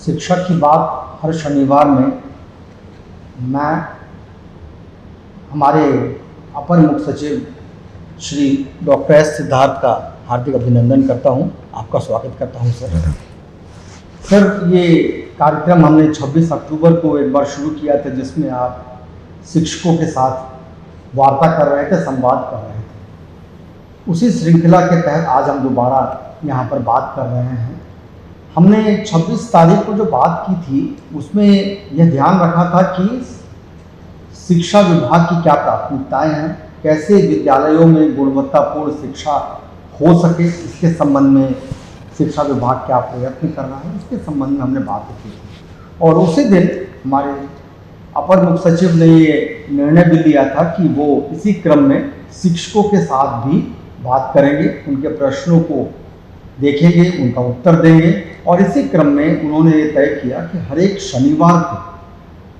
शिक्षा की बात हर शनिवार में मैं हमारे अपर मुख्य सचिव श्री डॉक्टर एस सिद्धार्थ का हार्दिक अभिनंदन करता हूं, आपका स्वागत करता हूं सर। सर, ये कार्यक्रम हमने 26 अक्टूबर को एक बार शुरू किया था, जिसमें आप शिक्षकों के साथ वार्ता कर रहे थे, संवाद कर रहे थे। उसी श्रृंखला के तहत आज हम दोबारा यहाँ पर बात कर रहे हैं। हमने 26 तारीख को जो बात की थी उसमें यह ध्यान रखा था कि शिक्षा विभाग की क्या प्राथमिकताएं हैं, कैसे विद्यालयों में गुणवत्तापूर्ण शिक्षा हो सके, इसके संबंध में शिक्षा विभाग क्या प्रयत्न कर रहा है, इसके संबंध में हमने बात की थी। और उसी दिन हमारे अपर मुख्य सचिव ने ये निर्णय भी लिया था कि वो इसी क्रम में शिक्षकों के साथ भी बात करेंगे, उनके प्रश्नों को देखेंगे, उनका उत्तर देंगे। और इसी क्रम में उन्होंने ये तय किया कि हर एक शनिवार को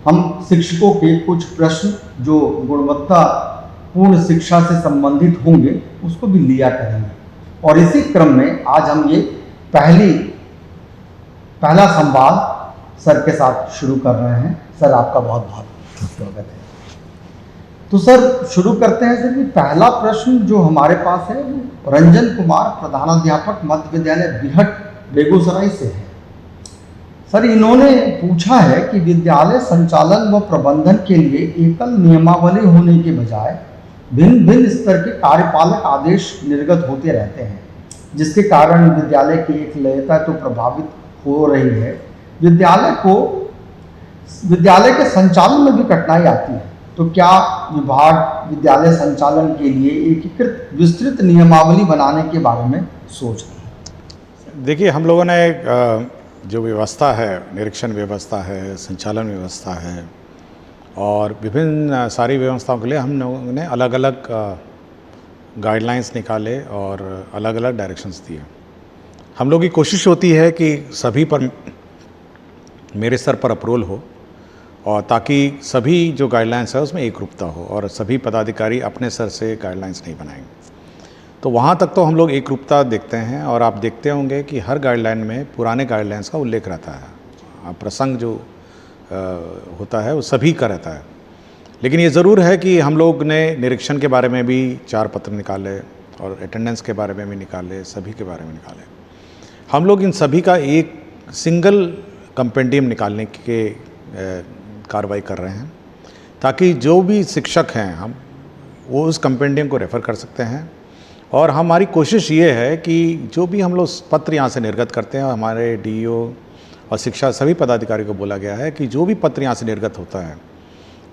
हम शिक्षकों के कुछ प्रश्न जो गुणवत्तापूर्ण शिक्षा से संबंधित होंगे उसको भी लिया करेंगे। और इसी क्रम में आज हम ये पहला संवाद सर के साथ शुरू कर रहे हैं। सर, आपका बहुत बहुत स्वागत है। तो सर, शुरू करते हैं सर। पहला प्रश्न जो हमारे पास है वो रंजन कुमार, प्रधानाध्यापक मध्य विद्यालय बिहट, बेगूसराय से है। सर, इन्होंने पूछा है कि विद्यालय संचालन व प्रबंधन के लिए एकल नियमावली होने के बजाय भिन्न भिन्न स्तर के कार्यपालक आदेश निर्गत होते रहते हैं, जिसके कारण विद्यालय की एक लयता तो प्रभावित हो रही है। विद्यालय के संचालन में भी कठिनाई आती है। तो क्या विभाग विद्यालय संचालन के लिए एकीकृत विस्तृत नियमावली बनाने के बारे में सोच रहे हैं? देखिए, हम लोगों ने जो व्यवस्था है, निरीक्षण व्यवस्था है, संचालन व्यवस्था है और विभिन्न सारी व्यवस्थाओं के लिए हम लोगों ने अलग अलग गाइडलाइंस निकाले और अलग अलग डायरेक्शंस दिए। हम लोग की कोशिश होती है कि सभी पर मेरे स्तर पर अप्रूवल हो और ताकि सभी जो गाइडलाइंस है उसमें एक रूपता हो और सभी पदाधिकारी अपने स्तर से गाइडलाइंस नहीं बनाएंगे। तो वहाँ तक तो हम लोग एक रूपता देखते हैं और आप देखते होंगे कि हर गाइडलाइन में पुराने गाइडलाइंस का उल्लेख रहता है। प्रसंग जो होता है वो सभी का रहता है। लेकिन ये ज़रूर है कि हम लोग ने निरीक्षण के बारे में भी 4 पत्र निकाले और अटेंडेंस के बारे में भी निकाले, सभी के बारे में निकाले। हम लोग इन सभी का एक सिंगल कंपेंडियम निकालने के कार्रवाई कर रहे हैं ताकि जो भी शिक्षक हैं हम वो उस कंपेंडियम को रेफ़र कर सकते हैं। और हमारी कोशिश ये है कि जो भी हम लोग पत्र यहाँ से निर्गत करते हैं, हमारे डीईओ और शिक्षा सभी पदाधिकारी को बोला गया है कि जो भी पत्र यहाँ से निर्गत होता है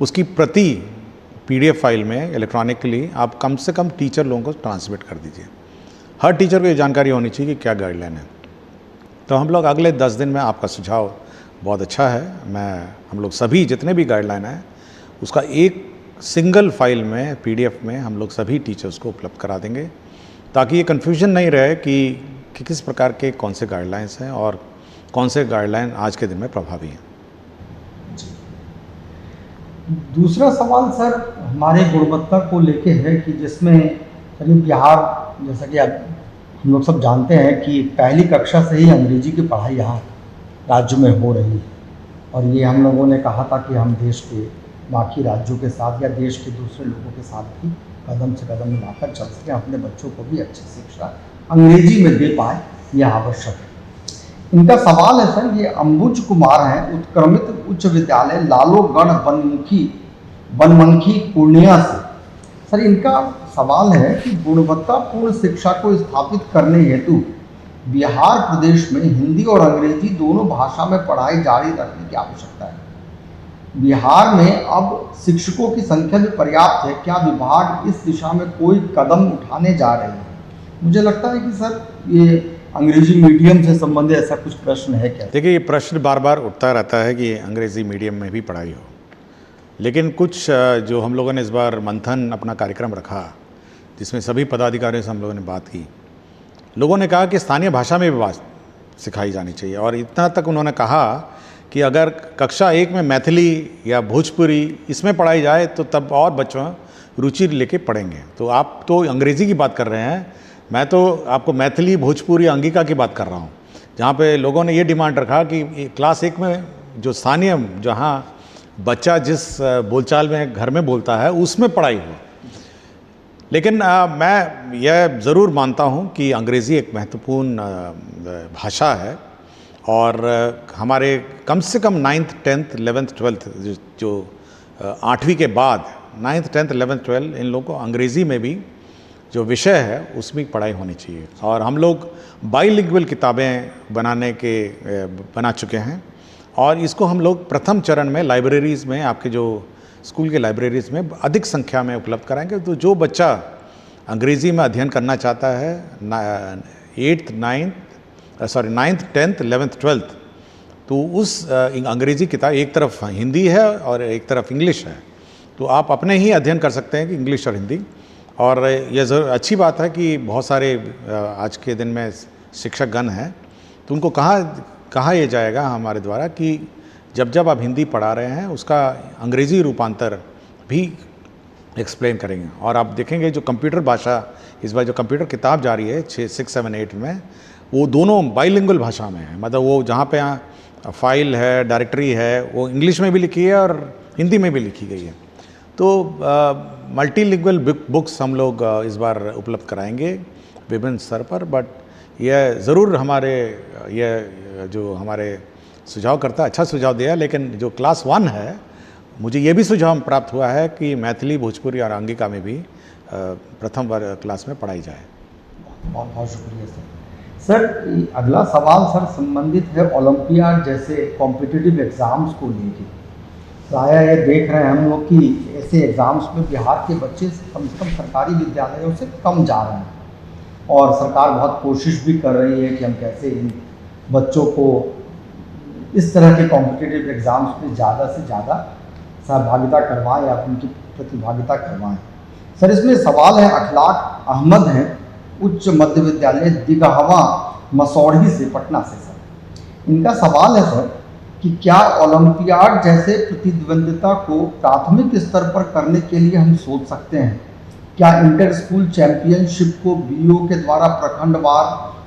उसकी प्रति पीडीएफ फाइल में इलेक्ट्रॉनिकली आप कम से कम टीचर लोगों को ट्रांसमिट कर दीजिए। हर टीचर को ये जानकारी होनी चाहिए कि क्या गाइडलाइन है। तो हम लोग अगले 10 दिन में, आपका सुझाव बहुत अच्छा है, हम लोग सभी जितने भी गाइडलाइन हैं उसका एक सिंगल फाइल में पीडीएफ में हम लोग सभी टीचर्स को उपलब्ध करा देंगे ताकि ये कन्फ्यूजन नहीं रहे कि किस प्रकार के कौन से गाइडलाइंस हैं और कौन से गाइडलाइन आज के दिन में प्रभावी हैं। दूसरा सवाल सर हमारे गुणवत्ता को लेके है कि जिसमें बिहार, जैसा कि हम लोग सब जानते हैं कि पहली कक्षा से ही अंग्रेजी की पढ़ाई यहाँ राज्य में हो रही है। और ये हम लोगों ने कहा था कि हम देश के बाकी राज्यों के साथ या देश के दूसरे लोगों के साथ भी कदम से कदम मिलाकर चल सकें, अपने बच्चों को भी अच्छी शिक्षा अंग्रेजी में दे पाए, यह आवश्यक है। इनका सवाल है सर, ये अंबुज कुमार हैं, उत्क्रमित उच्च विद्यालय लालोगढ़ बनमनखी पूर्णिया से। सर, इनका सवाल है कि गुणवत्तापूर्ण शिक्षा को स्थापित करने हेतु बिहार प्रदेश में हिंदी और अंग्रेजी दोनों भाषा में पढ़ाई जारी रखने की आवश्यकता है। बिहार में अब शिक्षकों की संख्या भी पर्याप्त है, क्या विभाग इस दिशा में कोई कदम उठाने जा रहे हैं? मुझे लगता है कि सर ये अंग्रेजी मीडियम से संबंधित ऐसा कुछ प्रश्न है क्या? देखिए, ये प्रश्न बार बार उठता रहता है कि अंग्रेजी मीडियम में भी पढ़ाई हो, लेकिन कुछ जो हम लोगों ने इस बार मंथन अपना कार्यक्रम रखा जिसमें सभी पदाधिकारियों से हम लोगों ने बात की, लोगों ने कहा कि स्थानीय भाषा में भी बात सिखाई जानी चाहिए। और इतना तक उन्होंने कहा कि अगर कक्षा 1 में मैथिली या भोजपुरी इसमें पढ़ाई जाए तो तब और बच्चों रुचि लेके पढ़ेंगे। तो आप तो अंग्रेज़ी की बात कर रहे हैं, मैं तो आपको मैथिली, भोजपुरी, अंगिका की बात कर रहा हूँ। जहाँ पे लोगों ने ये डिमांड रखा कि क्लास 1 में जो स्थानीय जहाँ बच्चा जिस बोलचाल में घर में बोलता है उसमें पढ़ाई हो। लेकिन मैं यह ज़रूर मानता हूँ कि अंग्रेज़ी एक महत्वपूर्ण भाषा है और हमारे कम से कम 9th 10th 11th 12th जो 8वीं के बाद 9th 10th 11th 12th इन लोगों को अंग्रेज़ी में भी जो विषय है उसमें पढ़ाई होनी चाहिए। और हम लोग बाइलिंगुअल किताबें बना चुके हैं और इसको हम लोग प्रथम चरण में लाइब्रेरीज़ में आपके जो स्कूल के लाइब्रेरीज़ में अधिक संख्या में उपलब्ध कराएंगे। तो जो बच्चा अंग्रेज़ी में अध्ययन करना चाहता है 9th 10th 11th 12th तो उस अंग्रेज़ी किताब एक तरफ हिंदी है और एक तरफ इंग्लिश है, तो आप अपने ही अध्ययन कर सकते हैं कि इंग्लिश और हिंदी। और यह अच्छी बात है कि बहुत सारे आज के दिन में शिक्षकगण हैं, तो उनको कहा यह जाएगा हमारे द्वारा कि जब आप हिंदी पढ़ा रहे हैं उसका अंग्रेज़ी रूपांतर भी एक्सप्लेन करेंगे। और आप देखेंगे जो कंप्यूटर भाषा इस बार जो कंप्यूटर किताब जा रही है 6, 7, 8 में, वो दोनों बाइलिंगुअल भाषा में है। मतलब वो जहाँ पे फाइल है, डायरेक्टरी है, वो इंग्लिश में भी लिखी है और हिंदी में भी लिखी गई है। तो मल्टीलिंगुअल बुक्स हम लोग इस बार उपलब्ध कराएंगे विभिन्न स्तर पर। बट यह ज़रूर हमारे सुझाव करता अच्छा सुझाव दिया। लेकिन जो क्लास 1 है, मुझे ये भी सुझाव प्राप्त हुआ है कि मैथिली, भोजपुरी और अंगिका में भी प्रथम क्लास में पढ़ाई जाए। बहुत बहुत शुक्रिया सर। सर अगला सवाल सर संबंधित है ओलंपियाड जैसे कॉम्पिटिटिव एग्ज़ाम्स को लेके। प्रायः ये देख रहे हैं हम लोग कि ऐसे एग्ज़ाम्स में बिहार के बच्चे से कम सरकारी विद्यालयों से कम जा रहे हैं और सरकार बहुत कोशिश भी कर रही है कि हम कैसे इन बच्चों को इस तरह के कॉम्पिटिटिव एग्ज़ाम्स में ज़्यादा से ज़्यादा सहभागिता करवाएं या उनकी प्रतिभागिता करवाएं। सर इसमें सवाल है, अखलाक अहमद हैं, उच्च मध्य विद्यालय दिगहवा मसौढ़ी से, पटना से। सर इनका सवाल है सर कि क्या ओलंपियाड जैसे प्रतिद्वंदिता को प्राथमिक स्तर पर करने के लिए हम सोच सकते हैं? क्या इंटर स्कूल चैंपियनशिप को बीओ के द्वारा प्रखंडवार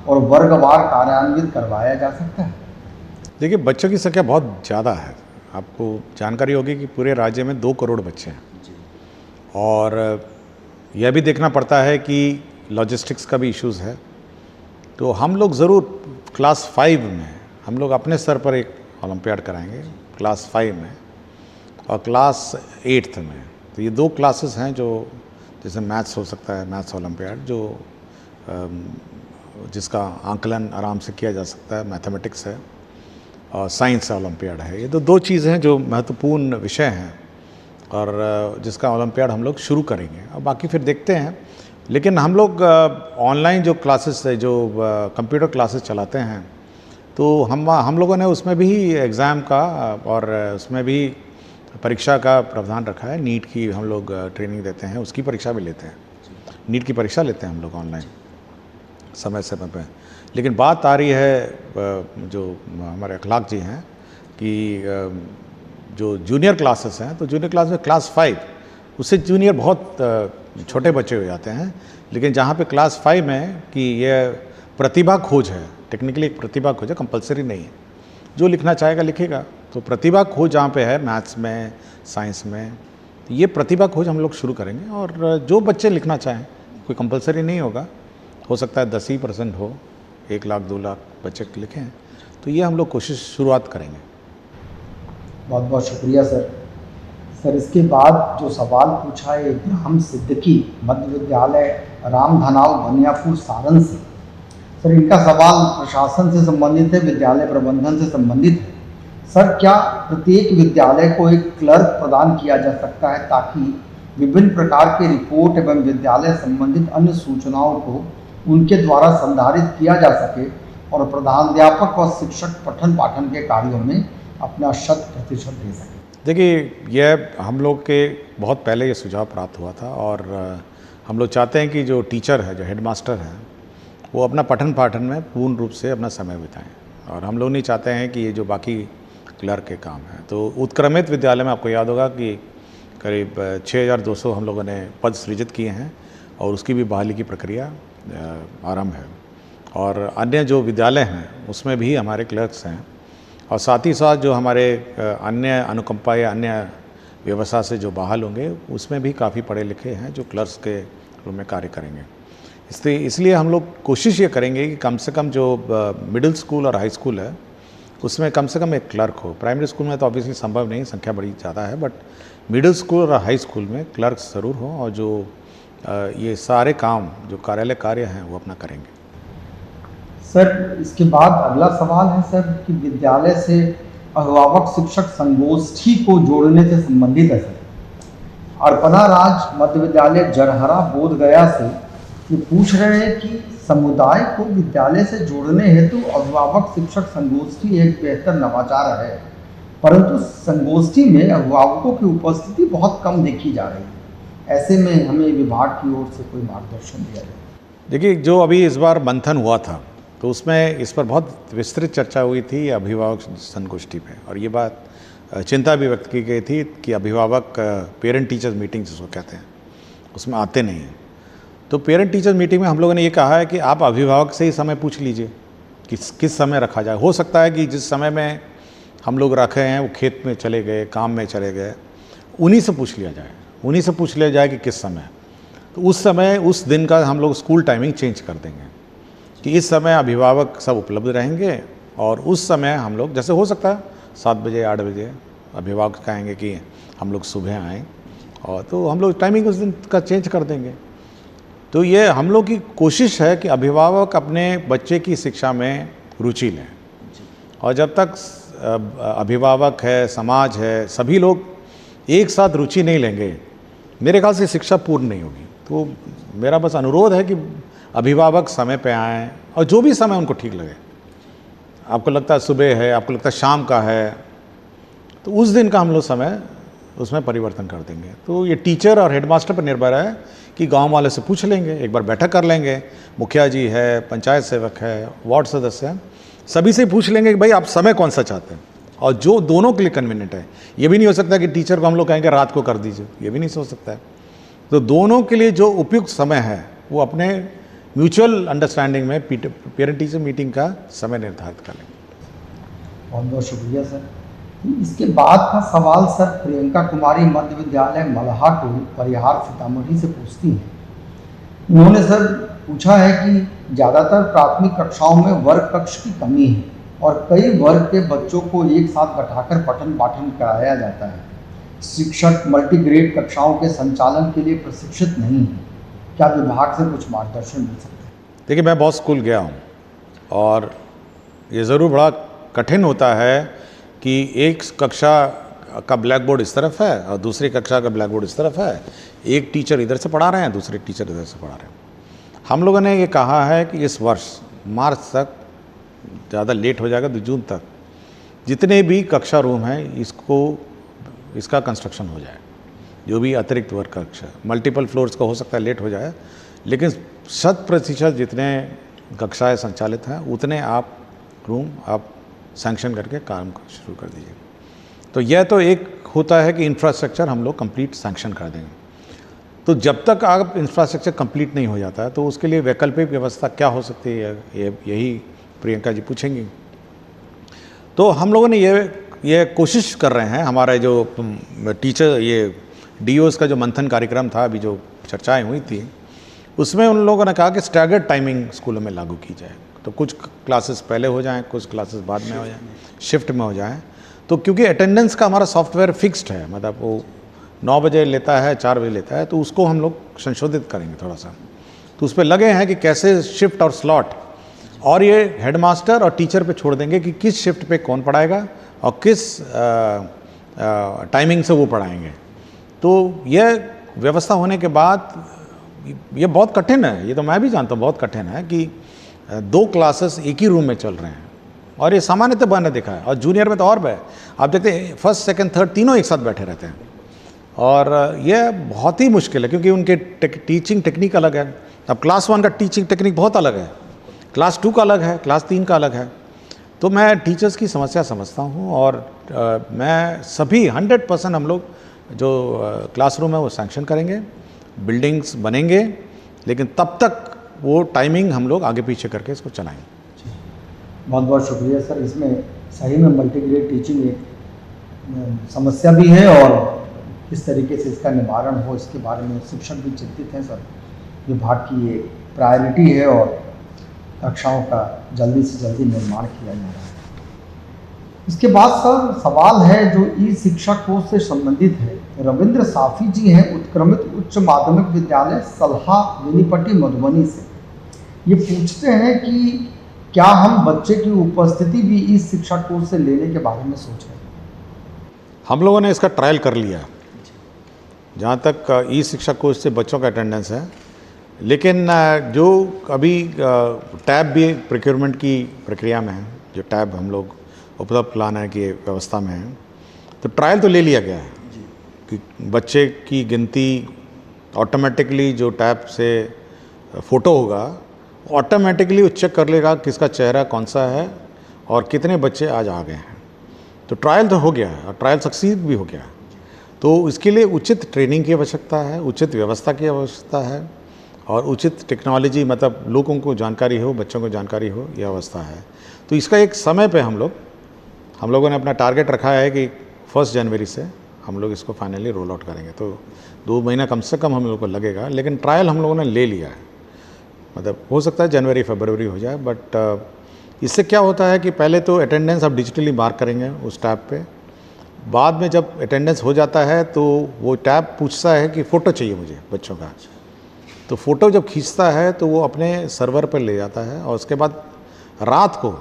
और वर्गवार कार्यान्वित करवाया जा सकता है? देखिए, बच्चों की संख्या बहुत ज़्यादा है। आपको जानकारी होगी कि पूरे राज्य में 2 करोड़ बच्चे हैं और यह भी देखना पड़ता है कि लॉजिस्टिक्स का भी इश्यूज़ है। तो हम लोग ज़रूर क्लास 5 में हम लोग अपने स्तर पर एक ओलंपियाड कराएंगे, क्लास 5 में और क्लास 8th में। तो ये 2 क्लासेस हैं जो जैसे मैथ्स हो सकता है, मैथ्स ओलंपियाड जो जिसका आंकलन आराम से किया जा सकता है, मैथमेटिक्स है और साइंस ओलंपियाड है। ये तो 2 चीज़ें हैं जो महत्वपूर्ण विषय हैं और जिसका ओलंपियाड हम लोग शुरू करेंगे और बाकी फिर देखते हैं। लेकिन हम लोग ऑनलाइन जो क्लासेस है, जो कंप्यूटर क्लासेस चलाते हैं, तो हम लोगों ने उसमें भी एग्ज़ाम का और उसमें भी परीक्षा का प्रावधान रखा है। नीट की हम लोग ट्रेनिंग देते हैं, उसकी परीक्षा भी लेते हैं। नीट की परीक्षा लेते हैं हम लोग ऑनलाइन समय पे। लेकिन बात आ रही है जो हमारे अखलाक जी हैं कि जो जूनियर क्लासेस हैं, तो जूनियर क्लास में क्लास 5 उससे जूनियर बहुत छोटे बच्चे हो जाते हैं। लेकिन जहाँ पे क्लास 5 में कि यह प्रतिभा खोज है, टेक्निकली एक प्रतिभा खोज है, कंपलसरी नहीं है, जो लिखना चाहेगा लिखेगा। तो प्रतिभा खोज जहाँ पे है मैथ्स में, साइंस में, तो ये प्रतिभा खोज हम लोग शुरू करेंगे और जो बच्चे लिखना चाहें, कोई कंपलसरी नहीं होगा, हो सकता है 10% हो, 1 लाख 2 लाख बच्चे लिखें, तो ये हम लोग कोशिश शुरुआत करेंगे। बहुत बहुत शुक्रिया सर। सर इसके बाद जो सवाल पूछा है इब्राहिम सिद्दीकी मध्य विद्यालय रामधनाव बनियापुर सारण से। सर इनका सवाल प्रशासन से संबंधित है, विद्यालय प्रबंधन से संबंधित है। सर क्या प्रत्येक विद्यालय को एक क्लर्क प्रदान किया जा सकता है ताकि विभिन्न प्रकार के रिपोर्ट एवं विद्यालय संबंधित अन्य सूचनाओं को उनके द्वारा संधारित किया जा सके और प्रधानाध्यापक और शिक्षक पठन पाठन के कार्यों में अपना 100% दे सके? देखिए, यह हम लोग के बहुत पहले ये सुझाव प्राप्त हुआ था और हम लोग चाहते हैं कि जो टीचर है, जो हेडमास्टर है, वो अपना पठन पाठन में पूर्ण रूप से अपना समय बिताएं। और हम लोग नहीं चाहते हैं कि ये जो बाकी क्लर्क के काम हैं। तो उत्क्रमित विद्यालय में आपको याद होगा कि करीब 6200 हम लोगों ने पद सृजित किए हैं और उसकी भी बहाली की प्रक्रिया आरंभ है। और अन्य जो विद्यालय हैं उसमें भी हमारे क्लर्क्स हैं, और साथ ही साथ जो हमारे अन्य अनुकंपा या अन्य व्यवस्था से जो बहाल होंगे उसमें भी काफ़ी पढ़े लिखे हैं जो क्लर्क्स के रूप में कार्य करेंगे। इसलिए हम लोग कोशिश ये करेंगे कि कम से कम जो मिडिल स्कूल और हाई स्कूल है उसमें कम से कम एक क्लर्क हो। प्राइमरी स्कूल में तो ऑब्वियसली संभव नहीं, संख्या बड़ी ज़्यादा है, बट मिडिल स्कूल और हाई स्कूल में क्लर्क्स ज़रूर हो, और जो ये सारे काम जो कार्यालय कार्य हैं वो अपना करेंगे। सर इसके बाद अगला सवाल है सर कि विद्यालय से अभिभावक शिक्षक संगोष्ठी को जोड़ने से संबंधित है सर। अर्पणा राज मध्य विद्यालय जरहरा बोध गया से ये पूछ रहे हैं कि समुदाय को विद्यालय से जोड़ने हेतु अभिभावक शिक्षक संगोष्ठी एक बेहतर नवाचार है, परंतु संगोष्ठी में अभिभावकों की उपस्थिति बहुत कम देखी जा रही है। ऐसे में हमें विभाग की ओर से कोई मार्गदर्शन दिया जाए। देखिए, जो अभी इस बार मंथन हुआ था तो उसमें इस पर बहुत विस्तृत चर्चा हुई थी अभिभावक संगोष्ठी पे, और ये बात चिंता भी व्यक्त की गई थी कि अभिभावक पेरेंट टीचर्स मीटिंग जिसको कहते हैं उसमें आते नहीं हैं। तो पेरेंट टीचर्स मीटिंग में हम लोगों ने ये कहा है कि आप अभिभावक से ही समय पूछ लीजिए कि किस समय रखा जाए। हो सकता है कि जिस समय में हम लोग रखे हैं वो खेत में चले गए, काम में चले गए, उन्हीं से पूछ लिया जाए, उन्हीं से पूछ लिया जाए कि किस समय। तो उस समय उस दिन का हम लोग स्कूल टाइमिंग चेंज कर देंगे कि इस समय अभिभावक सब उपलब्ध रहेंगे, और उस समय हम लोग, जैसे हो सकता है 7 बजे 8 बजे अभिभावक कहेंगे कि हम लोग सुबह आएँ, और तो हम लोग टाइमिंग उस दिन का चेंज कर देंगे। तो ये हम लोग की कोशिश है कि अभिभावक अपने बच्चे की शिक्षा में रुचि लें, और जब तक अभिभावक है, समाज है, सभी लोग एक साथ रुचि नहीं लेंगे, मेरे ख्याल से शिक्षा पूर्ण नहीं होगी। तो मेरा बस अनुरोध है कि अभिभावक समय पे आएँ, और जो भी समय उनको ठीक लगे, आपको लगता है सुबह है, आपको लगता है शाम का है, तो उस दिन का हम लोग समय उसमें परिवर्तन कर देंगे। तो ये टीचर और हेडमास्टर पर निर्भर है कि गांव वाले से पूछ लेंगे, एक बार बैठक कर लेंगे, मुखिया जी है, पंचायत सेवक है, वार्ड सदस्य हैं, सभी से पूछ लेंगे कि भाई आप समय कौन सा चाहते हैं, और जो दोनों के लिए कन्वीनियंट है। ये भी नहीं हो सकता कि टीचर को हम लोग कहेंगे रात को कर दीजिए, ये भी नहीं हो सकता है। तो दोनों के लिए जो उपयुक्त समय है वो अपने म्यूचुअल अंडरस्टैंडिंग में पेरेंट टीचर मीटिंग का समय निर्धारित कर लेंगे। बहुत बहुत शुक्रिया सर। इसके बाद का सवाल सर प्रियंका कुमारी मध्य विद्यालय मल्हा टोल परिहार सीतामढ़ी से पूछती हैं। उन्होंने सर पूछा है कि ज़्यादातर प्राथमिक कक्षाओं में वर्ग कक्ष की कमी है और कई वर्ग के बच्चों को एक साथ बैठाकर पठन पाठन कराया जाता है। शिक्षक मल्टीग्रेड कक्षाओं के संचालन के लिए प्रशिक्षित नहीं है। क्या विभाग से कुछ मार्गदर्शन मिल सकता है? देखिए, मैं बहुत स्कूल गया हूँ, और ये ज़रूर बड़ा कठिन होता है कि एक कक्षा का ब्लैक बोर्ड इस तरफ है और दूसरी कक्षा का ब्लैक बोर्ड इस तरफ है, एक टीचर इधर से पढ़ा रहे हैं, दूसरे टीचर इधर से पढ़ा रहे हैं। हम लोगों ने ये कहा है कि इस वर्ष मार्च तक, ज़्यादा लेट हो जाएगा तो जून तक, जितने भी कक्षा रूम हैं इसका कंस्ट्रक्शन हो जाए। जो भी अतिरिक्त वर्ग कक्ष है, मल्टीपल फ्लोर्स का हो सकता है लेट हो जाए, लेकिन 100% जितने कक्षाएँ संचालित हैं उतने आप रूम आप सैंक्शन करके काम शुरू कर दीजिए। तो यह तो एक होता है कि इंफ्रास्ट्रक्चर हम लोग कंप्लीट सैंक्शन कर देंगे। तो जब तक आप इंफ्रास्ट्रक्चर कंप्लीट नहीं हो जाता है तो उसके लिए वैकल्पिक व्यवस्था क्या हो सकती है, यही प्रियंका जी पूछेंगी। तो हम लोगों ने ये कोशिश कर रहे हैं, हमारा जो टीचर ये डीओस का जो मंथन कार्यक्रम था, अभी जो चर्चाएँ हुई थी, उसमें उन लोगों ने कहा कि स्टैगर्ड टाइमिंग स्कूलों में लागू की जाए। तो कुछ क्लासेस पहले हो जाएं, कुछ क्लासेस बाद में हो जाएं, शिफ्ट में हो जाएं। तो क्योंकि अटेंडेंस का हमारा सॉफ्टवेयर फिक्स्ड है, मतलब वो 9 बजे लेता है, 4 बजे लेता है, तो उसको हम लोग संशोधित करेंगे थोड़ा सा। तो उस पर लगे हैं कि कैसे शिफ्ट और स्लॉट, और ये हेडमास्टर और टीचर पे छोड़ देंगे कि किस शिफ्ट पे कौन पढ़ाएगा और किस टाइमिंग से वो पढ़ाएंगे। तो यह व्यवस्था होने के बाद ये बहुत कठिन है, ये तो मैं भी जानता हूँ बहुत कठिन है कि 2 क्लासेस एक ही रूम में चल रहे हैं, और ये सामान्यतः मैंने देखा है, और जूनियर में तो और है। आप देखते हैं फर्स्ट सेकंड थर्ड तीनों एक साथ बैठे रहते हैं, और ये बहुत ही मुश्किल है क्योंकि उनके टीचिंग टेक्निक अलग है। अब क्लास 1 का टीचिंग टेक्निक बहुत अलग है, क्लास 2 का अलग है, क्लास 3 का अलग है। तो मैं टीचर्स की समस्या समझता हूँ, और मैं सभी 100% हम लोग जो क्लासरूम है वो सैंक्शन करेंगे, बिल्डिंग्स बनेंगे, लेकिन तब तक वो टाइमिंग हम लोग आगे पीछे करके इसको चलाएंगे। बहुत बहुत शुक्रिया सर। इसमें सही में मल्टीग्रेड टीचिंग एक समस्या भी है और किस तरीके से इसका निवारण हो इसके बारे में शिक्षक भी चिंतित हैं सर। विभाग की ये प्रायोरिटी है और कक्षाओं का जल्दी से जल्दी निर्माण किया जा रहा है। इसके बाद सर सवाल है जो ई शिक्षा कोर्स से संबंधित है। रविंद्र साफी जी हैं उत्क्रमित उच्च माध्यमिक विद्यालय सलहा बेनीपट्टी मधुबनी से। ये पूछते हैं कि क्या हम बच्चे की उपस्थिति भी ई शिक्षा कोर्स से लेने के बारे में सोच रहे हैं? हम लोगों ने इसका ट्रायल कर लिया जहाँ तक ई शिक्षा कोर्स से बच्चों का अटेंडेंस है, लेकिन जो अभी टैब भी प्रोक्योरमेंट की प्रक्रिया में है, जो टैब हम लोग उपलब्ध कराने की व्यवस्था में है, तो ट्रायल तो ले लिया गया है कि बच्चे की गिनती ऑटोमेटिकली जो टैब से फ़ोटो होगा ऑटोमेटिकली वो चेक कर लेगा किसका चेहरा कौन सा है और कितने बच्चे आज आ गए हैं। तो ट्रायल तो हो गया है और ट्रायल सक्सीड भी हो गया है। तो इसके लिए उचित ट्रेनिंग की आवश्यकता है, उचित व्यवस्था की आवश्यकता है और उचित टेक्नोलॉजी, मतलब लोगों को जानकारी हो, बच्चों को जानकारी हो, यह अवस्था है। तो इसका एक समय पे हम लोगों ने अपना टारगेट रखा है कि 1 जनवरी से हम लोग इसको फाइनली रोल आउट करेंगे। तो 2 महीना कम से कम हम लोग को लगेगा, लेकिन ट्रायल हम लोगों ने ले लिया है। मतलब हो सकता है जनवरी फरवरी हो जाए, बट इससे क्या होता है कि पहले तो अटेंडेंस आप डिजिटली मार्क करेंगे उस टैब पे। बाद में जब अटेंडेंस हो जाता है तो वो टैब पूछता है कि फ़ोटो चाहिए मुझे बच्चों का। तो फ़ोटो जब खींचता है तो वो अपने सर्वर पर ले जाता है और उसके बाद रात को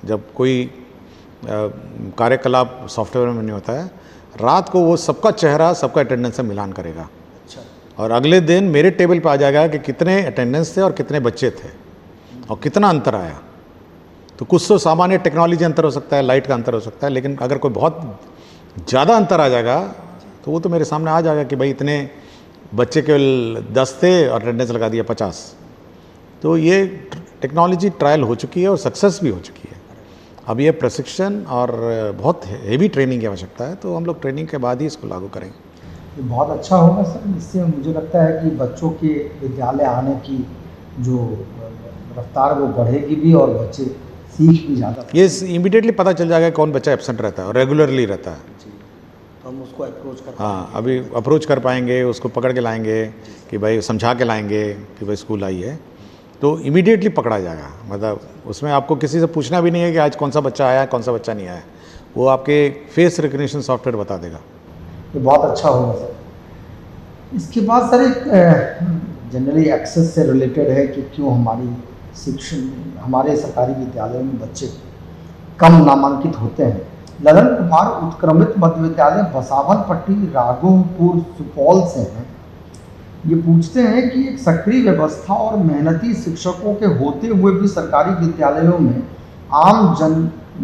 जब कोई कार्यकलाप सॉफ्टवेयर में नहीं होता है, रात को वो सबका चेहरा सबका अटेंडेंस से मिलान करेगा। अच्छा। और अगले दिन मेरे टेबल पे आ जाएगा कि कितने अटेंडेंस थे और कितने बच्चे थे और कितना अंतर आया। तो कुछ तो सामान्य टेक्नोलॉजी अंतर हो सकता है, लाइट का अंतर हो सकता है, लेकिन अगर कोई बहुत ज़्यादा अंतर आ जाएगा तो वो तो मेरे सामने आ जाएगा कि भाई इतने बच्चे केवल 10 थे और अटेंडेंस लगा दिया 50। तो ये टेक्नोलॉजी ट्रायल हो चुकी है और सक्सेस भी हो चुकी है। अब ये प्रशिक्षण और बहुत हेवी ट्रेनिंग की आवश्यकता है, तो हम लोग ट्रेनिंग के बाद ही इसको लागू करेंगे। ये बहुत अच्छा होगा सर। इससे मुझे लगता है कि बच्चों के विद्यालय आने की जो रफ्तार वो बढ़ेगी भी और बच्चे सीख भी ज़्यादा। ये इमीडिएटली पता चल जाएगा कौन बच्चा एब्सेंट रहता है और रेगुलरली रहता है। जी, तो हम उसको अप्रोच कर हाँ, अभी अप्रोच कर पाएंगे, उसको पकड़ के लाएंगे कि भाई, समझा के लाएंगे कि भाई स्कूल आई है, तो इमीडिएटली पकड़ा जाएगा। मतलब उसमें आपको किसी से पूछना भी नहीं है कि आज कौन सा बच्चा आया है, कौन सा बच्चा नहीं आया, वो आपके फेस रिकग्निशन सॉफ्टवेयर बता देगा। ये बहुत अच्छा होगा सर। इसके बाद सर एक जनरली एक्सेस से रिलेटेड है कि क्यों हमारे सरकारी विद्यालयों में बच्चे कम नामांकित होते हैं। ललन कुमार उत्क्रमित मध्य विद्यालय बसावनपट्टी राघोपुर सुपौल से हैं। ये पूछते हैं कि एक सक्रिय व्यवस्था और मेहनती शिक्षकों के होते हुए भी सरकारी विद्यालयों में आम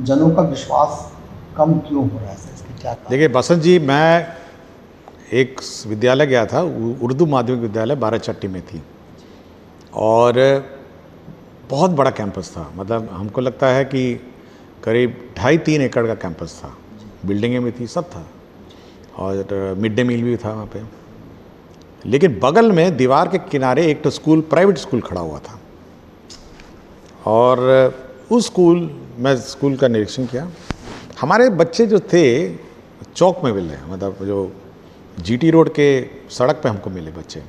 जनों का विश्वास कम क्यों हो रहा है सर? इसकी क्या कारण? देखिए बसंत जी, मैं एक विद्यालय गया था, उर्दू माध्यमिक विद्यालय 12 में थी और बहुत बड़ा कैंपस था। मतलब हमको लगता है कि करीब 2.5-3 एकड़ का कैंपस था, बिल्डिंगें भी थी, सब था और मिड डे मील भी था वहाँ पे। लेकिन बगल में दीवार के किनारे एक तो स्कूल, प्राइवेट स्कूल खड़ा हुआ था और उस स्कूल का निरीक्षण किया। हमारे बच्चे जो थे चौक में मिले, मतलब जो जीटी रोड के सड़क पे हमको मिले बच्चे,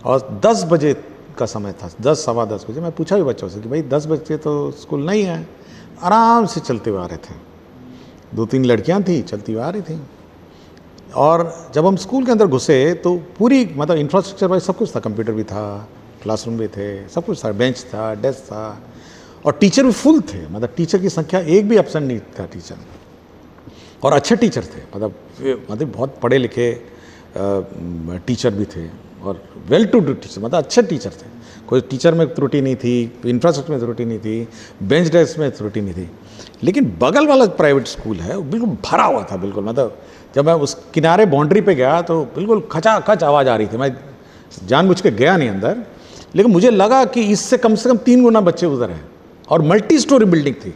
और 10 बजे का समय था, 10 सवा 10 बजे। मैं पूछा भी बच्चों से कि भाई 10 बजे तो स्कूल नहीं है। आराम से चलते हुए आ रहे थे, 2-3 लड़कियां थी चलती हुए आ रही थी। और जब हम स्कूल के अंदर घुसे तो पूरी, मतलब इंफ्रास्ट्रक्चर वाइज सब कुछ था, कंप्यूटर भी था, क्लासरूम भी थे, सब कुछ था, बेंच था, डेस्क था और टीचर भी फुल थे। मतलब टीचर की संख्या एक भी एब्सेंट नहीं था टीचर, और अच्छे टीचर थे। मतलब बहुत पढ़े लिखे टीचर भी थे और वेल टू डू टीचर, मतलब अच्छे टीचर थे। कोई टीचर में त्रुटि नहीं थी, इंफ्रास्ट्रक्चर में त्रुटि नहीं थी, बेंच डेस्क में त्रुटि नहीं थी। लेकिन बगल वाला प्राइवेट स्कूल है वो बिल्कुल भरा हुआ था, बिल्कुल। मतलब जब मैं उस किनारे बाउंड्री पे गया तो बिल्कुल खचाखच आवाज़ आ रही थी। मैं जानबूझ के गया नहीं अंदर, लेकिन मुझे लगा कि इससे कम से कम 3 गुना बच्चे उधर हैं और मल्टी स्टोरी बिल्डिंग थी,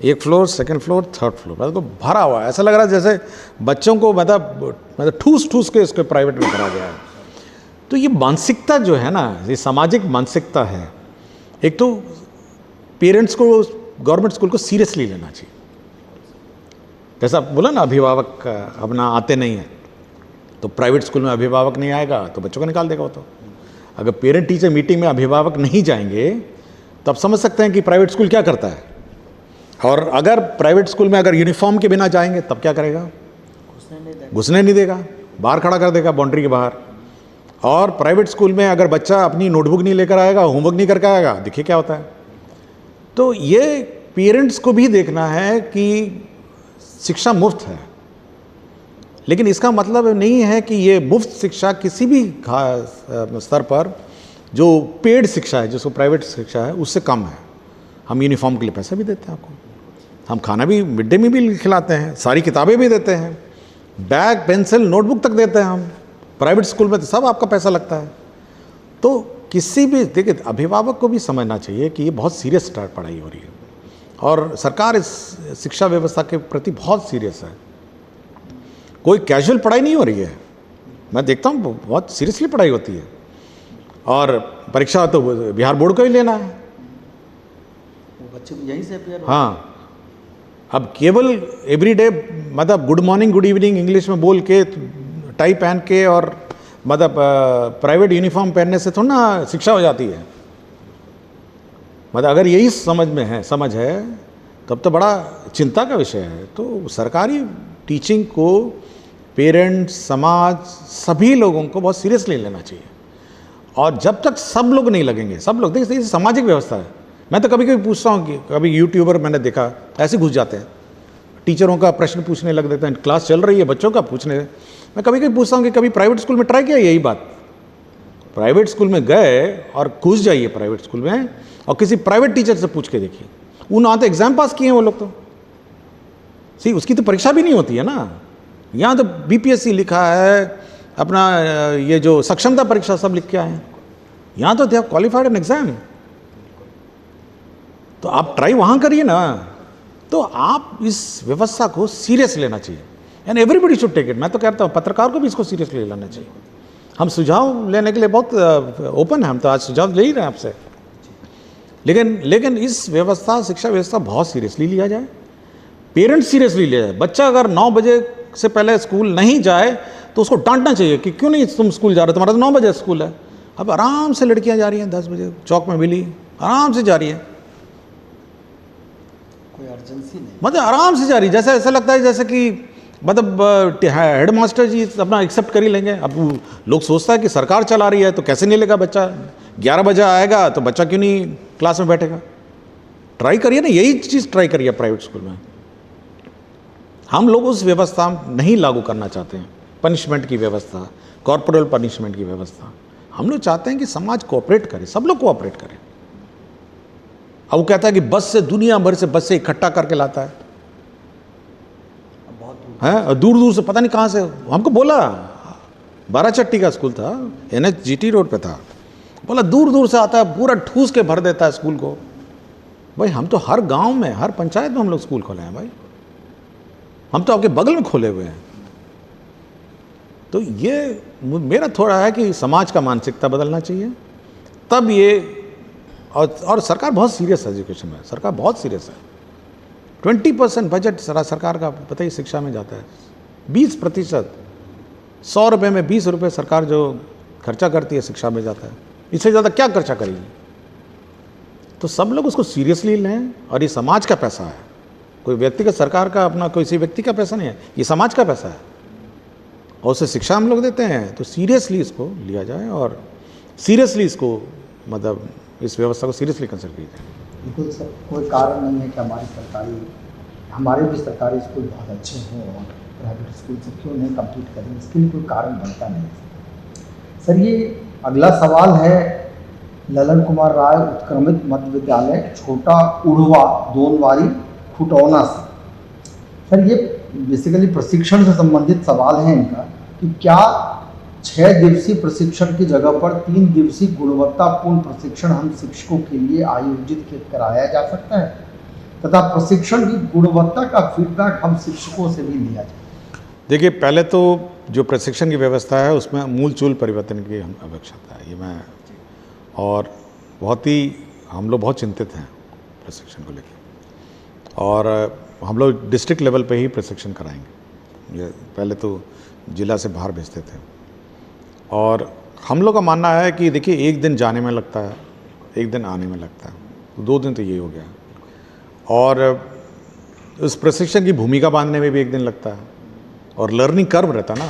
1 floor, 2nd floor, 3rd floor, मतलब भरा हुआ है। ऐसा लग रहा है जैसे बच्चों को मतलब ठूस ठूस के इसको प्राइवेट में करा गया है। तो ये मानसिकता जो है ना, ये सामाजिक मानसिकता है, एक तो पेरेंट्स को गवर्नमेंट स्कूल को सीरियसली लेना चाहिए। जैसा बोला ना, अभिभावक अपना आते नहीं हैं, तो प्राइवेट स्कूल में अभिभावक नहीं आएगा तो बच्चों को निकाल देगा वो। तो अगर पेरेंट टीचर मीटिंग में अभिभावक नहीं जाएंगे तो आप समझ सकते हैं कि प्राइवेट स्कूल क्या करता है। और अगर प्राइवेट स्कूल में अगर यूनिफॉर्म के बिना जाएंगे तब क्या करेगा? घुसने नहीं देगा, बाहर खड़ा कर देगा बाउंड्री के बाहर। और प्राइवेट स्कूल में अगर बच्चा अपनी नोटबुक नहीं लेकर आएगा, होमवर्क नहीं करके आएगा, देखिए क्या होता है। तो ये पेरेंट्स को भी देखना है कि शिक्षा मुफ्त है, लेकिन इसका मतलब नहीं है कि ये मुफ्त शिक्षा किसी भी स्तर पर जो पेड शिक्षा है, जिसको प्राइवेट शिक्षा है, उससे कम है। हम यूनिफॉर्म के लिए पैसा भी देते हैं आपको, हम खाना भी मिड डे मील खिलाते हैं, सारी किताबें भी देते हैं, बैग पेंसिल नोटबुक तक देते हैं हम। प्राइवेट स्कूल में तो सब आपका पैसा लगता है। तो किसी भी, देखिए, अभिभावक को भी समझना चाहिए कि ये बहुत सीरियस पढ़ाई हो रही है और सरकार इस शिक्षा व्यवस्था के प्रति बहुत सीरियस है। कोई कैजुअल पढ़ाई नहीं हो रही है, मैं देखता हूँ बहुत सीरियसली पढ़ाई होती है। और परीक्षा तो बिहार बोर्ड को ही लेना है, वो बच्चे यहीं से अपेयर हो। हाँ, अब केवल एवरीडे मतलब good morning good evening English में बोल के, टाई पहन के और मतलब प्राइवेट यूनिफॉर्म पहनने से थोड़ा ना शिक्षा हो जाती है। मतलब अगर यही समझ है तब तो बड़ा चिंता का विषय है। तो सरकारी टीचिंग को पेरेंट्स, समाज, सभी लोगों को बहुत सीरियसली लेना चाहिए। और जब तक सब लोग नहीं लगेंगे, सब लोग, देखिए सामाजिक व्यवस्था है। मैं तो कभी कभी पूछता हूँ कि कभी यूट्यूबर मैंने देखा ऐसे घुस जाते हैं, टीचरों का प्रश्न पूछने लग देते हैं, क्लास चल रही है बच्चों का पूछने। मैं कभी कभी पूछता हूँ कि कभी प्राइवेट स्कूल में ट्राई किया यही बात? प्राइवेट स्कूल में गए और घुस जाइए प्राइवेट स्कूल में और किसी प्राइवेट टीचर से पूछ के देखिए, उन्होंने तो एग्जाम पास किए हैं वो लोग। तो उसकी तो परीक्षा भी नहीं होती है ना। यहाँ तो बीपीएससी लिखा है, अपना ये जो सक्षमता परीक्षा सब लिख के आए हैं। यहाँ तो they have qualified an exam. तो आप ट्राई वहाँ करिए ना। तो आप इस व्यवस्था को सीरियस लेना चाहिए and everybody should take it. मैं तो कहता हूँ पत्रकार को भी इसको सीरियसली लेना चाहिए। हम सुझाव लेने के लिए बहुत ओपन है, हम तो आज सुझाव ले ही रहे हैं आपसे। लेकिन इस व्यवस्था, शिक्षा व्यवस्था बहुत सीरियसली लिया जाए, पेरेंट्स सीरियसली लिया जाए। बच्चा अगर 9 बजे से पहले स्कूल नहीं जाए तो उसको डांटना चाहिए कि क्यों नहीं तुम स्कूल जा रहे हो, तुम्हारा तो 9 बजे स्कूल है। अब आराम से लड़कियां जा रही हैं 10 बजे, चौक में मिली, आराम से जा रही है, कोई अर्जेंसी नहीं, मतलब आराम से जा रही है। जैसे ऐसा लगता है जैसे कि मतलब हेड मास्टर जी अपना एक्सेप्ट कर ही लेंगे। अब लोग सोचता है कि सरकार चला रही है तो कैसे नहीं लेगा बच्चा, 11 बजे आएगा तो बच्चा क्यों नहीं क्लास में बैठेगा। ट्राई करिए ना, यही चीज़ ट्राई करिए प्राइवेट स्कूल में। हम लोग उस व्यवस्था नहीं लागू करना चाहते हैं, पनिशमेंट की व्यवस्था, कॉर्पोरल पनिशमेंट की व्यवस्था। हम लोग चाहते हैं कि समाज कोऑपरेट करे, सब लोग कोऑपरेट करें। अब वो कहता है कि बस से, दुनिया भर से बस से इकट्ठा करके लाता है, और दूर दूर से पता नहीं कहाँ से। हमको बोला, बाराचट्टी का स्कूल था, NHGT रोड पे था, बोला दूर दूर से आता है, पूरा ठूस के भर देता है स्कूल को। भाई हम तो हर गांव में, हर पंचायत में हम लोग स्कूल खोले हैं भाई, हम तो आपके बगल में खोले हुए हैं। तो ये मेरा थोड़ा है कि समाज का मानसिकता बदलना चाहिए, तब ये। और सरकार बहुत सीरियस है एजुकेशन में, सरकार बहुत सीरियस है। 20% बजट सरकार का पता ही शिक्षा में जाता है, 20%, 100 रुपये में 20 रुपये सरकार जो खर्चा करती है शिक्षा में जाता है, इससे ज़्यादा क्या खर्चा करेगी। तो सब लोग उसको सीरियसली लें, और ये समाज का पैसा है, कोई व्यक्तिगत सरकार का, अपना किसी व्यक्ति का पैसा नहीं है, ये समाज का पैसा है, और उसे शिक्षा हम लोग देते हैं। तो सीरियसली इसको लिया जाए और सीरियसली इसको, मतलब इस व्यवस्था को सीरियसली कंसिडर किया जाए। बिल्कुल सर, कोई कारण नहीं है कि हमारे भी सरकारी स्कूल बहुत अच्छे हों और प्राइवेट स्कूल से क्यों नहीं कम्पीट करें, इसके लिए कोई कारण बनता नहीं सर। ये अगला सवाल है ललन कुमार राय उत्क्रमित मध्य विद्यालय छोटा उड़वा दोनवारी खुटौना से। सर ये बेसिकली प्रशिक्षण से संबंधित सवाल है इनका कि क्या 6 दिवसीय प्रशिक्षण की जगह पर 3 दिवसीय गुणवत्तापूर्ण प्रशिक्षण हम शिक्षकों के लिए आयोजित कराया जा सकता है, तथा प्रशिक्षण की गुणवत्ता का फीडबैक हम शिक्षकों से भी लिया जाए। देखिए, पहले तो जो प्रशिक्षण की व्यवस्था है उसमें मूल-चूल परिवर्तन की हम आवश्यकता है। ये मैं और बहुत ही हम लोग बहुत चिंतित हैं प्रशिक्षण को लेके और हम लोग डिस्ट्रिक्ट लेवल पे ही प्रशिक्षण कराएंगे। ये पहले तो जिला से बाहर भेजते थे और हम लोग का मानना है कि देखिए, एक दिन जाने में लगता है, एक दिन आने में लगता है, 2 दिन तो ये हो गया और उस प्रशिक्षण की भूमिका बांधने में भी एक दिन लगता है और लर्निंग कर्व रहता ना,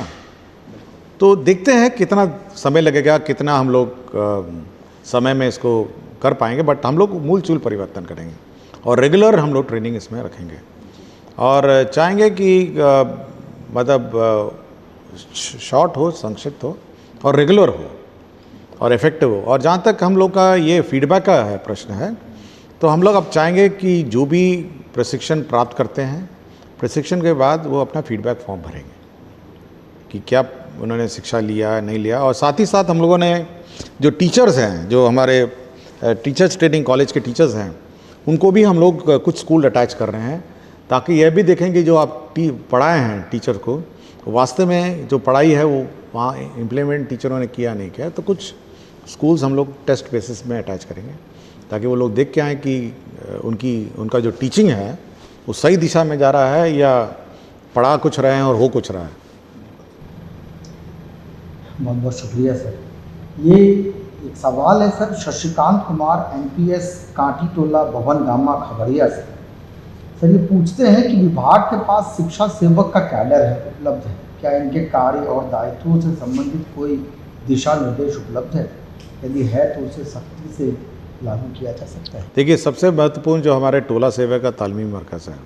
तो देखते हैं कितना समय लगेगा, कितना हम लोग समय में इसको कर पाएंगे। बट हम लोग मूल-चूल परिवर्तन करेंगे और रेगुलर हम लोग ट्रेनिंग इसमें रखेंगे और चाहेंगे कि मतलब शॉर्ट हो, संक्षिप्त हो और रेगुलर हो और इफ़ेक्टिव हो। और जहाँ तक हम लोग का ये फीडबैक का है प्रश्न है, तो हम लोग अब चाहेंगे कि जो भी प्रशिक्षण प्राप्त करते हैं, प्रशिक्षण के बाद वो अपना फीडबैक फॉर्म भरेंगे कि क्या उन्होंने शिक्षा लिया है, नहीं लिया। और साथ ही साथ हम लोगों ने जो टीचर्स हैं, जो हमारे टीचर्स ट्रेनिंग कॉलेज के टीचर्स हैं, उनको भी हम लोग कुछ स्कूल अटैच कर रहे हैं ताकि यह भी देखें कि जो आप पढ़ाए हैं टीचर को, वास्तव में जो पढ़ाई है वो वहाँ इम्प्लीमेंट टीचरों ने किया नहीं किया। तो कुछ स्कूल्स हम लोग टेस्ट बेसिस में अटैच करेंगे ताकि वो लोग देख के आएँ कि उनका जो टीचिंग है वो सही दिशा में जा रहा है या पढ़ा कुछ रहे हैं और हो कुछ रहा है। बहुत बहुत शुक्रिया सर। ये एक सवाल है सर, शशिकांत कुमार NPS कांटी टोला भवन गामा खगड़िया से। सर ये पूछते हैं कि विभाग के पास शिक्षा सेवक का कैडर है, उपलब्ध है क्या? इनके कार्य और दायित्वों से संबंधित कोई दिशा निर्देश उपलब्ध है? यदि है तो उसे सख्ती से लागू किया जा सकता है। देखिए, सबसे महत्वपूर्ण जो हमारे टोला सेवा का तालमी मरकज़ है,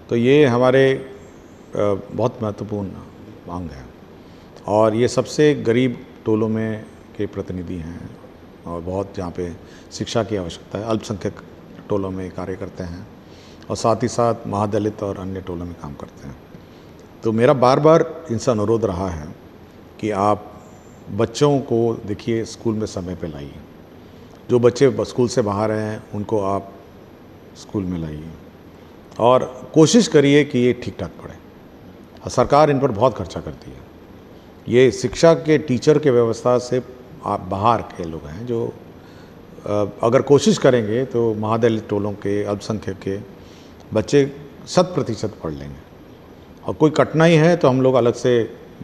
तो ये हमारे बहुत महत्वपूर्ण मांग है और ये सबसे गरीब टोलों में के प्रतिनिधि हैं और बहुत जहाँ पे शिक्षा की आवश्यकता है, अल्पसंख्यक टोलों में कार्य करते हैं और साथ ही साथ महादलित और अन्य टोलों में काम करते हैं। तो मेरा बार बार इनसे अनुरोध रहा है कि आप बच्चों को देखिए स्कूल में समय पे लाइए, जो बच्चे स्कूल से बाहर हैं उनको आप स्कूल में लाइए और कोशिश करिए कि ये ठीक ठाक पढ़ें। और सरकार इन पर बहुत खर्चा करती है। ये शिक्षा के टीचर के व्यवस्था से आप बाहर के लोग हैं जो अगर कोशिश करेंगे तो महादलित टोलों के, अल्पसंख्यक के बच्चे 100% पढ़ लेंगे। और कोई कठिनाई है तो हम लोग अलग से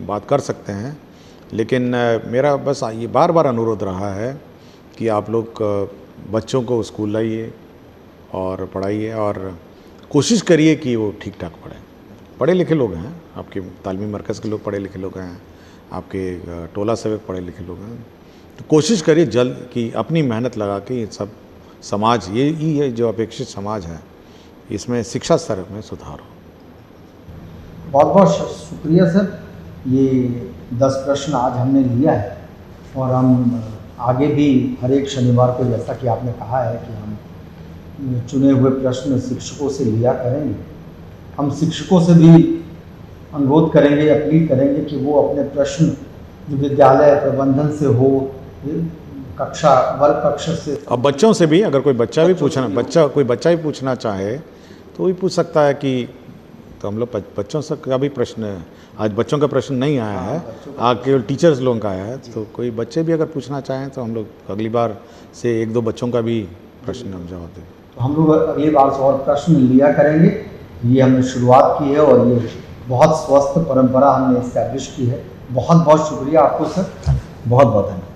बात कर सकते हैं, लेकिन मेरा बस ये बार बार अनुरोध रहा है कि आप लोग बच्चों को स्कूल लाइए और पढ़ाइए और कोशिश करिए कि वो ठीक ठाक पढ़ें। पढ़े लिखे लोग हैं, आपके तालीमी मरकज़ के लोग पढ़े लिखे लोग हैं, आपके टोला सेवक पढ़े लिखे लोग हैं, तो कोशिश करिए जल्द कि अपनी मेहनत लगा के ये सब समाज, ये ही है जो अपेक्षित समाज है, इसमें शिक्षा स्तर में सुधार हो। बहुत बहुत शुक्रिया सर। ये 10 प्रश्न आज हमने लिया है और हम आगे भी हर एक शनिवार को, जैसा कि आपने कहा है कि हम चुने हुए प्रश्न शिक्षकों से लिया करेंगे। हम शिक्षकों से भी अनुरोध करेंगे, अपील करेंगे कि वो अपने प्रश्न विद्यालय प्रबंधन से हो, कक्षा वर्ग कक्ष से, अब बच्चों से भी, अगर कोई बच्चा भी पूछना चाहे तो वही पूछ सकता है कि, तो हम लोग बच्चों से का भी प्रश्न, आज बच्चों का प्रश्न नहीं आया है, आज केवल टीचर्स लोगों का आया है, तो कोई बच्चे भी अगर पूछना चाहें तो हम लोग अगली बार से 1-2 बच्चों का भी प्रश्न हम जवाब दें। तो हम लोग अगली बार से और प्रश्न लिया करेंगे। ये हमने शुरुआत की है और ये बहुत स्वस्थ परंपरा हमने इस्टेब्लिश की है। बहुत बहुत शुक्रिया आपको सर, बहुत बहुत धन्यवाद।